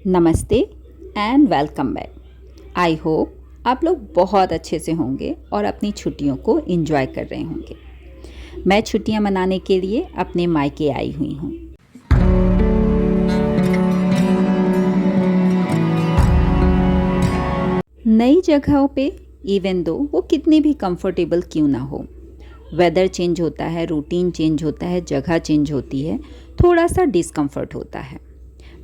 नमस्ते and welcome back. I hope आप लोग बहुत अच्छे से होंगे और अपनी छुट्टियों को एंजॉय कर रहे होंगे। मैं छुट्टियां मनाने के लिए अपने मायके आई हुई हूँ। नई जगहों पे इवन दो वो कितनी भी कंफर्टेबल क्यों ना हो, वेदर चेंज होता है, रूटीन चेंज होता है, जगह चेंज होती है, थोड़ा सा डिस्कम्फर्ट होता है।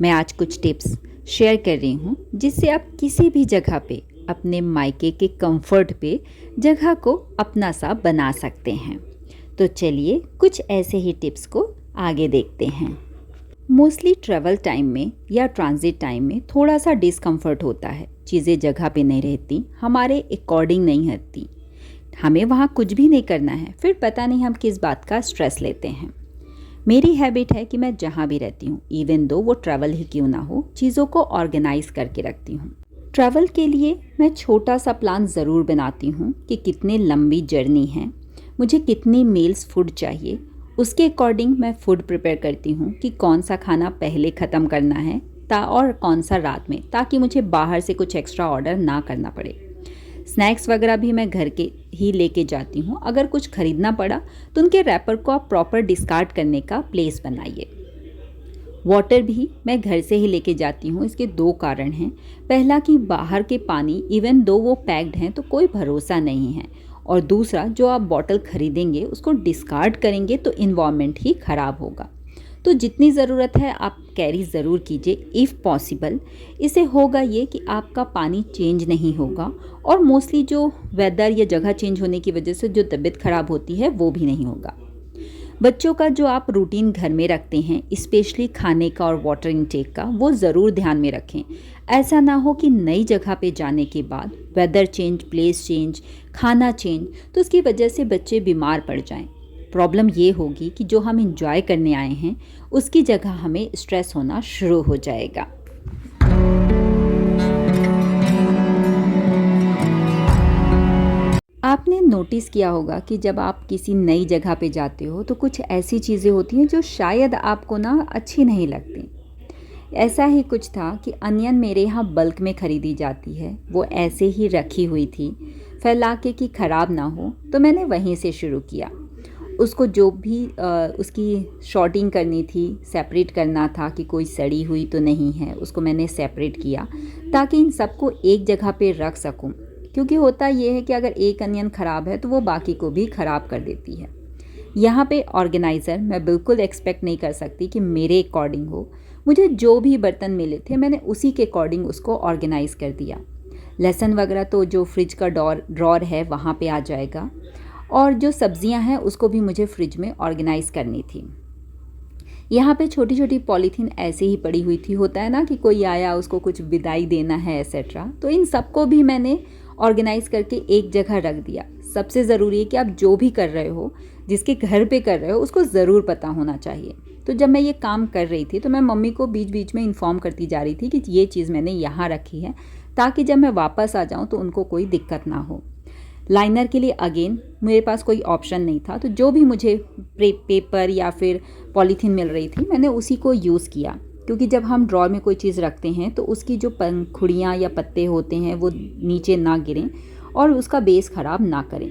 मैं आज कुछ टिप्स शेयर कर रही हूँ जिससे आप किसी भी जगह पे अपने मायके के कंफर्ट पे जगह को अपना सा बना सकते हैं। तो चलिए कुछ ऐसे ही टिप्स को आगे देखते हैं। मोस्टली ट्रैवल टाइम में या ट्रांजिट टाइम में थोड़ा सा डिस्कम्फर्ट होता है, चीज़ें जगह पे नहीं रहती, हमारे अकॉर्डिंग नहीं रहती, हमें वहाँ कुछ भी नहीं करना है, फिर पता नहीं हम किस बात का स्ट्रेस लेते हैं। मेरी हैबिट है कि मैं जहाँ भी रहती हूँ, इवन दो वो ट्रैवल ही क्यों ना हो, चीज़ों को ऑर्गेनाइज करके रखती हूँ। ट्रैवल के लिए मैं छोटा सा प्लान ज़रूर बनाती हूँ कि कितनी लंबी जर्नी है, मुझे कितनी मील्स फूड चाहिए, उसके अकॉर्डिंग मैं फूड प्रिपेयर करती हूँ कि कौन सा खाना पहले ख़त्म करना है और कौन सा रात में, ताकि मुझे बाहर से कुछ एक्स्ट्रा ऑर्डर ना करना पड़े। स्नैक्स वगैरह भी मैं घर के ही लेके जाती हूँ। अगर कुछ ख़रीदना पड़ा तो उनके रैपर को आप प्रॉपर डिस्कार्ड करने का प्लेस बनाइए। वाटर भी मैं घर से ही लेके जाती हूँ। इसके दो कारण हैं। पहला कि बाहर के पानी इवन दो वो पैक्ड हैं तो कोई भरोसा नहीं है, और दूसरा जो आप बॉटल ख़रीदेंगे उसको डिस्कार्ड करेंगे तो इन्वायरमेंट ही ख़राब होगा। तो जितनी ज़रूरत है आप कैरी ज़रूर कीजिए इफ़ पॉसिबल। इससे होगा ये कि आपका पानी चेंज नहीं होगा, और मोस्टली जो वेदर या जगह चेंज होने की वजह से जो तबीयत ख़राब होती है वो भी नहीं होगा। बच्चों का जो आप रूटीन घर में रखते हैं, स्पेशली खाने का और वाटर इनटेक का, वो ज़रूर ध्यान में रखें। ऐसा ना हो कि नई जगह पे जाने के बाद वेदर चेंज, प्लेस चेंज, खाना चेंज, तो उसकी वजह से बच्चे बीमार पड़ जाएं। प्रॉब्लम ये होगी कि जो हम इंजॉय करने आए हैं उसकी जगह हमें स्ट्रेस होना शुरू हो जाएगा। आपने नोटिस किया होगा कि जब आप किसी नई जगह पे जाते हो तो कुछ ऐसी चीज़ें होती हैं जो शायद आपको ना अच्छी नहीं लगती। ऐसा ही कुछ था कि अनियन मेरे यहाँ बल्क में ख़रीदी जाती है, वो ऐसे ही रखी हुई थी फैला के कि ख़राब ना हो, तो मैंने वहीं से शुरू किया। उसको जो भी उसकी शॉर्टिंग करनी थी, सेपरेट करना था कि कोई सड़ी हुई तो नहीं है, उसको मैंने सेपरेट किया ताकि इन सबको एक जगह पे रख सकूं। क्योंकि होता ये है कि अगर एक अनियन ख़राब है तो वो बाकी को भी ख़राब कर देती है। यहाँ पे ऑर्गेनाइज़र मैं बिल्कुल एक्सपेक्ट नहीं कर सकती कि मेरे अकॉर्डिंग हो। मुझे जो भी बर्तन मिले थे मैंने उसी के अकॉर्डिंग उसको ऑर्गेनाइज़ कर दिया। लहसुन वगैरह तो जो फ्रिज का ड्रॉर है वहाँ पे आ जाएगा, और जो सब्जियां हैं उसको भी मुझे फ्रिज में ऑर्गेनाइज़ करनी थी। यहाँ पे छोटी छोटी पॉलीथीन ऐसे ही पड़ी हुई थी, होता है ना कि कोई आया उसको कुछ विदाई देना है एसेट्रा, तो इन सबको भी मैंने ऑर्गेनाइज़ करके एक जगह रख दिया। सबसे ज़रूरी है कि आप जो भी कर रहे हो, जिसके घर पे कर रहे हो, उसको ज़रूर पता होना चाहिए। तो जब मैं ये काम कर रही थी तो मैं मम्मी को बीच बीच में इन्फॉर्म करती जा रही थी कि ये चीज़ मैंने यहाँ रखी है, ताकि जब मैं वापस आ जाऊँ तो उनको कोई दिक्कत ना हो। लाइनर के लिए अगेन मेरे पास कोई ऑप्शन नहीं था, तो जो भी मुझे पेपर या फिर पॉलीथीन मिल रही थी मैंने उसी को यूज़ किया। क्योंकि जब हम ड्रॉर में कोई चीज़ रखते हैं तो उसकी जो पंखुड़ियाँ या पत्ते होते हैं वो नीचे ना गिरें और उसका बेस ख़राब ना करें।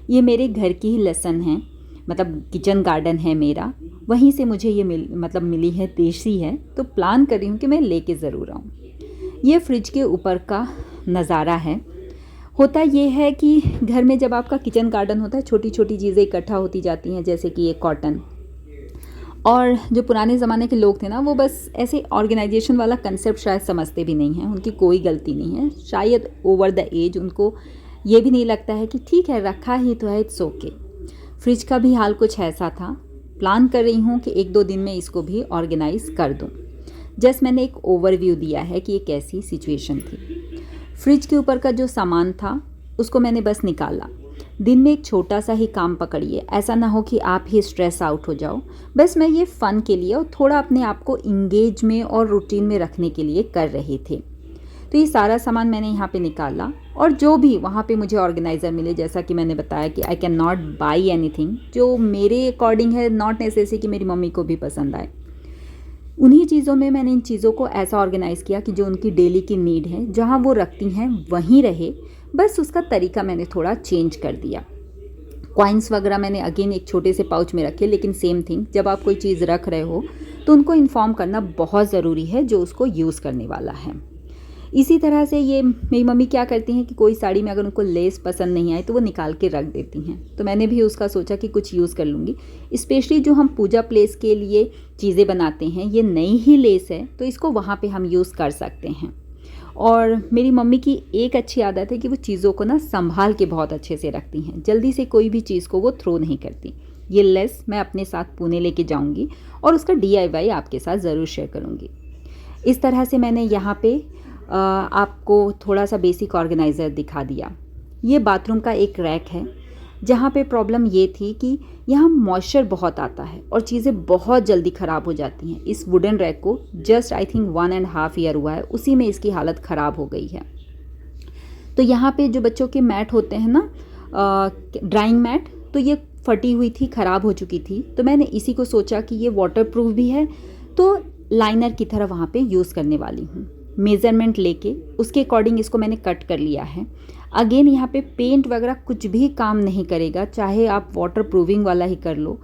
ये मेरे घर की ही लेसन है, मतलब किचन गार्डन है मेरा, वहीं से मुझे ये मिली है, देसी है, तो प्लान कर रही हूँ कि मैं लेके ज़रूर आऊँ। ये फ्रिज के ऊपर का नज़ारा है। होता ये है कि घर में जब आपका किचन गार्डन होता है, छोटी छोटी चीज़ें इकट्ठा होती जाती हैं, जैसे कि ये कॉटन, और जो पुराने ज़माने के लोग थे ना वो बस ऐसे ऑर्गेनाइजेशन वाला कंसेप्ट शायद समझते भी नहीं हैं। उनकी कोई गलती नहीं है, शायद ओवर द एज उनको ये भी नहीं लगता है कि ठीक है रखा ही तो है, इट्स ओके। फ्रिज का भी हाल कुछ ऐसा था। प्लान कर रही हूँ कि 1-2 दिन में इसको भी ऑर्गेनाइज़ कर दूँ। जस्ट मैंने एक ओवरव्यू दिया है कि ये कैसी सिचुएशन थी। फ्रिज के ऊपर का जो सामान था उसको मैंने बस निकाला। दिन में एक छोटा सा ही काम पकड़िए, ऐसा ना हो कि आप ही स्ट्रेस आउट हो जाओ। बस मैं ये फ़न के लिए और थोड़ा अपने आप को इंगेज में और रूटीन में रखने के लिए कर रहे थे। तो ये सारा सामान मैंने यहाँ पे निकाला, और जो भी वहाँ पे मुझे ऑर्गेनाइज़र मिले, जैसा कि मैंने बताया कि I can not by anything जो मेरे अकॉर्डिंग है, नॉट नेसेसरी कि मेरी मम्मी को भी पसंद आए। उन्हीं चीज़ों में मैंने इन चीज़ों को ऐसा ऑर्गेनाइज़ किया कि जो उनकी डेली की नीड है, जहाँ वो रखती हैं वहीं रहे, बस उसका तरीका मैंने थोड़ा चेंज कर दिया। कॉइन्स वगैरह मैंने अगेन एक छोटे से पाउच में रखे, लेकिन सेम थिंग, जब आप कोई चीज़ रख रहे हो तो उनको इन्फॉर्म करना बहुत ज़रूरी है जो उसको यूज़ करने वाला है। इसी तरह से ये मेरी मम्मी क्या करती हैं कि कोई साड़ी में अगर उनको लेस पसंद नहीं आए तो वो निकाल के रख देती हैं, तो मैंने भी उसका सोचा कि कुछ यूज़ कर लूँगी। स्पेशली जो हम पूजा प्लेस के लिए चीज़ें बनाते हैं, ये नई ही लेस है तो इसको वहाँ पे हम यूज़ कर सकते हैं। और मेरी मम्मी की एक अच्छी आदत है कि वो चीज़ों को ना संभाल के बहुत अच्छे से रखती हैं, जल्दी से कोई भी चीज़ को वो थ्रो नहीं करती। ये लेस मैं अपने साथ पुणे लेके जाऊँगी और उसका DIY आपके साथ ज़रूर शेयर करूँगी। इस तरह से मैंने यहाँ पे आपको थोड़ा सा बेसिक ऑर्गेनाइज़र दिखा दिया। ये बाथरूम का एक रैक है, जहाँ पे प्रॉब्लम ये थी कि यहाँ मॉइस्चर बहुत आता है और चीज़ें बहुत जल्दी ख़राब हो जाती हैं। इस वुडन रैक को जस्ट आई थिंक 1.5 ईयर हुआ है, उसी में इसकी हालत ख़राब हो गई है। तो यहाँ पे जो बच्चों के मैट होते हैं ना, ड्राइंग मैट, तो ये फटी हुई थी, ख़राब हो चुकी थी। तो मैंने इसी को सोचा कि ये वाटरप्रूफ भी है, तो लाइनर की तरह वहाँ पे यूज़ करने वाली हूँ। मेज़रमेंट लेके उसके अकॉर्डिंग इसको मैंने कट कर लिया है। अगेन यहाँ पे पेंट वगैरह कुछ भी काम नहीं करेगा, चाहे आप वाटर प्रूविंग वाला ही कर लो।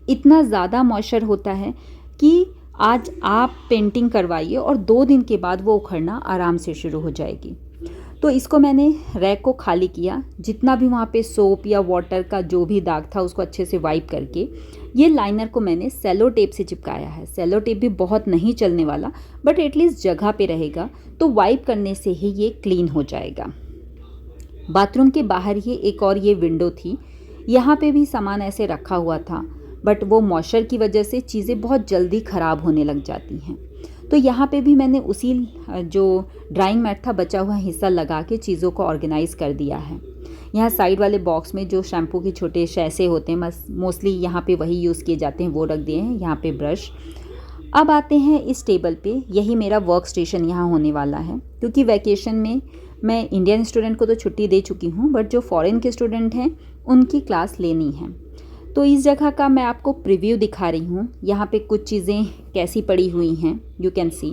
इतना ज़्यादा मॉइस्चर होता है कि आज आप पेंटिंग करवाइए और 2 दिन के बाद वो उखड़ना आराम से शुरू हो जाएगी। तो इसको मैंने रैक को खाली किया, जितना भी वहाँ पे सोप या वाटर का जो भी दाग था उसको अच्छे से वाइप करके ये लाइनर को मैंने सेलो टेप से चिपकाया है। सेलो टेप भी बहुत नहीं चलने वाला, बट एटलीस्ट जगह पे रहेगा, तो वाइप करने से ही ये क्लीन हो जाएगा। बाथरूम के बाहर ही एक और ये विंडो थी, यहाँ पे भी सामान ऐसे रखा हुआ था, बट वो मॉइस्चर की वजह से चीज़ें बहुत जल्दी ख़राब होने लग जाती हैं। तो यहाँ पे भी मैंने उसी जो ड्राइंग मैट था बचा हुआ हिस्सा लगा के चीज़ों को ऑर्गेनाइज़ कर दिया है। यहाँ साइड वाले बॉक्स में जो शैम्पू के छोटे शैसे होते हैं, मोस्टली यहाँ पे वही यूज़ किए जाते हैं, वो रख दिए हैं। यहाँ पे ब्रश। अब आते हैं इस टेबल पे, यही मेरा वर्क स्टेशन यहाँ होने वाला है, क्योंकि वैकेशन में मैं इंडियन स्टूडेंट को तो छुट्टी दे चुकी हूँ, बट जो फॉरेन के स्टूडेंट हैं उनकी क्लास लेनी है। तो इस जगह का मैं आपको प्रीव्यू दिखा रही हूँ। यहाँ पे कुछ चीज़ें कैसी पड़ी हुई हैं, यू कैन सी।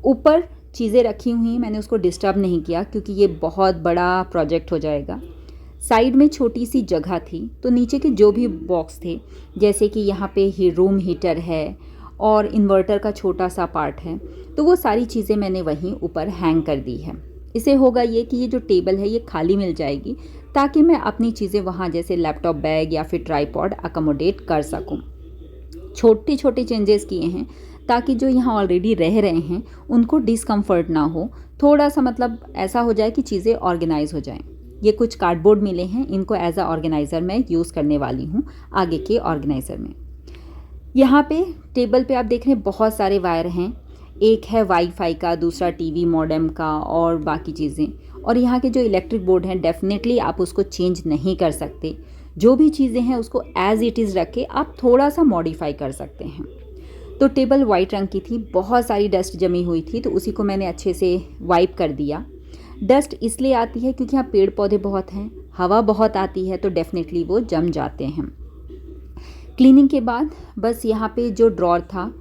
ऊपर चीज़ें रखी हुई, मैंने उसको डिस्टर्ब नहीं किया क्योंकि ये बहुत बड़ा प्रोजेक्ट हो जाएगा। साइड में छोटी सी जगह थी, तो नीचे के जो भी बॉक्स थे, जैसे कि यहाँ पे ही रूम हीटर है और इन्वर्टर का छोटा सा पार्ट है, तो वो सारी चीज़ें मैंने वहीं ऊपर हैंग कर दी है। इसे होगा ये कि ये जो टेबल है ये खाली मिल जाएगी, ताकि मैं अपनी चीज़ें वहाँ जैसे लैपटॉप बैग या फिर ट्राईपॉड अकोमोडेट कर सकूँ। छोटे छोटे चेंजेस किए हैं ताकि जो यहाँ ऑलरेडी रह रहे हैं उनको डिस्कम्फर्ट ना हो, थोड़ा सा मतलब ऐसा हो जाए कि चीज़ें ऑर्गेनाइज हो जाएं। ये कुछ कार्डबोर्ड मिले हैं, इनको एज अ ऑर्गेनाइज़र मैं यूज़ करने वाली हूँ आगे के ऑर्गेनाइज़र में। यहाँ पे टेबल पे आप देख रहे हैं बहुत सारे वायर हैं, एक है वाईफाई का, दूसरा टीवी मॉडेम का और बाकी चीज़ें। और यहाँ के जो इलेक्ट्रिक बोर्ड हैं डेफिनेटली आप उसको चेंज नहीं कर सकते, जो भी चीज़ें हैं उसको एज़ इट इज़ रख के आप थोड़ा सा मॉडिफाई कर सकते हैं। तो टेबल वाइट रंग की थी, बहुत सारी डस्ट जमी हुई थी, तो उसी को मैंने अच्छे से वाइप कर दिया। डस्ट इसलिए आती है क्योंकि यहाँ पेड़ पौधे बहुत हैं, हवा बहुत आती है, तो डेफिनेटली वो जम जाते हैं। क्लीनिंग के बाद बस यहाँ पे जो ड्रॉर था,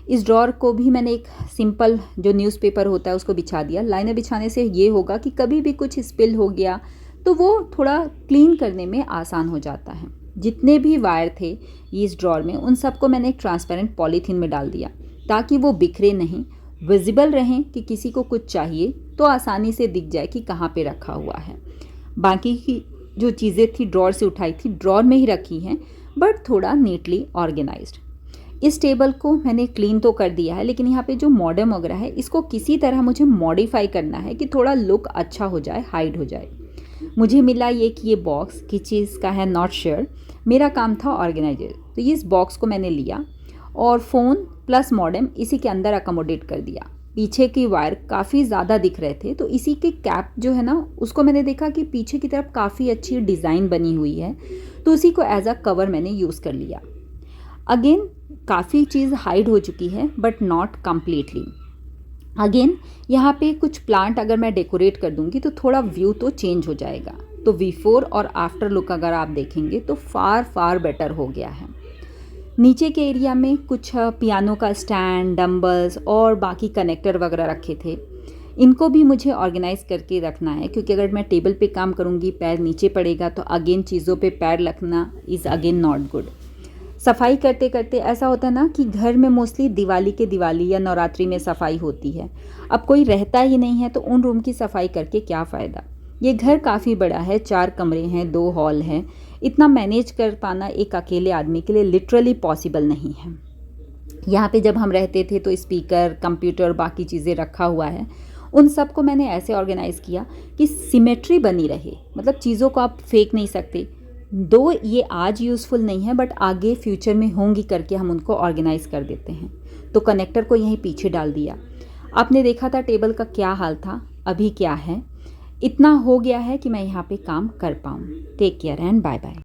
इस ड्रॉर को भी मैंने एक सिंपल जो न्यूज़पेपर होता है उसको बिछा दिया। लाइनर बिछाने से ये होगा कि कभी भी कुछ स्पिल हो गया तो वो थोड़ा क्लीन करने में आसान हो जाता है। जितने भी वायर थे इस ड्रॉर में, उन सबको मैंने एक ट्रांसपेरेंट पॉलीथीन में डाल दिया ताकि वो बिखरे नहीं, विजिबल रहें, कि किसी को कुछ चाहिए तो आसानी से दिख जाए कि कहाँ पे रखा हुआ है। बाकी की जो चीज़ें थी ड्रॉर से उठाई थी, ड्रॉर में ही रखी हैं, बट थोड़ा नीटली ऑर्गेनाइज्ड। इस टेबल को मैंने क्लीन तो कर दिया है, लेकिन यहाँ पे जो मॉडेम वगैरह है इसको किसी तरह मुझे मॉडिफाई करना है कि थोड़ा लुक अच्छा हो जाए, हाइड हो जाए। मुझे मिला ये कि ये बॉक्स किस चीज़ का है, नॉट श्योर। मेरा काम था ऑर्गेनाइजर, तो इस बॉक्स को मैंने लिया और फ़ोन प्लस मॉडेम इसी के अंदर अकोमोडेट कर दिया। पीछे की वायर काफ़ी ज़्यादा दिख रहे थे, तो इसी के कैप जो है ना, उसको मैंने देखा कि पीछे की तरफ काफ़ी अच्छी डिज़ाइन बनी हुई है, तो उसी को एज अ कवर मैंने यूज़ कर लिया। अगेन काफ़ी चीज़ हाइड हो चुकी है, बट नॉट कम्प्लीटली। अगेन यहाँ पे कुछ प्लांट अगर मैं डेकोरेट कर दूंगी तो थोड़ा व्यू तो चेंज हो जाएगा। तो बिफोर और आफ्टर लुक अगर आप देखेंगे तो फार बेटर हो गया है। नीचे के एरिया में कुछ पियानो का स्टैंड, डंबल्स और बाकी कनेक्टर वगैरह रखे थे। इनको भी मुझे ऑर्गेनाइज़ करके रखना है, क्योंकि अगर मैं टेबल पे काम करूँगी, पैर नीचे पड़ेगा तो अगेन चीज़ों पे पैर रखना इज़ अगेन नॉट गुड। सफाई करते करते ऐसा होता है ना कि घर में मोस्टली दिवाली या नवरात्रि में सफाई होती है। अब कोई रहता ही नहीं है तो उन रूम की सफाई करके क्या फ़ायदा। ये घर काफ़ी बड़ा है, 4 कमरे हैं, 2 हॉल हैं। इतना मैनेज कर पाना एक अकेले आदमी के लिए लिटरली पॉसिबल नहीं है। यहाँ पे जब हम रहते थे तो स्पीकर, कंप्यूटर, बाकी चीज़ें रखा हुआ है। उन सब को मैंने ऐसे ऑर्गेनाइज़ किया कि सिमेट्री बनी रहे, मतलब चीज़ों को आप फेंक नहीं सकते। दो ये आज यूज़फुल नहीं है बट आगे फ्यूचर में होंगी करके हम उनको ऑर्गेनाइज़ कर देते हैं। तो कनेक्टर को यहीं पीछे डाल दिया। आपने देखा था टेबल का क्या हाल था, अभी क्या है। इतना हो गया है कि मैं यहाँ पे काम कर पाऊँ। Take care and bye bye.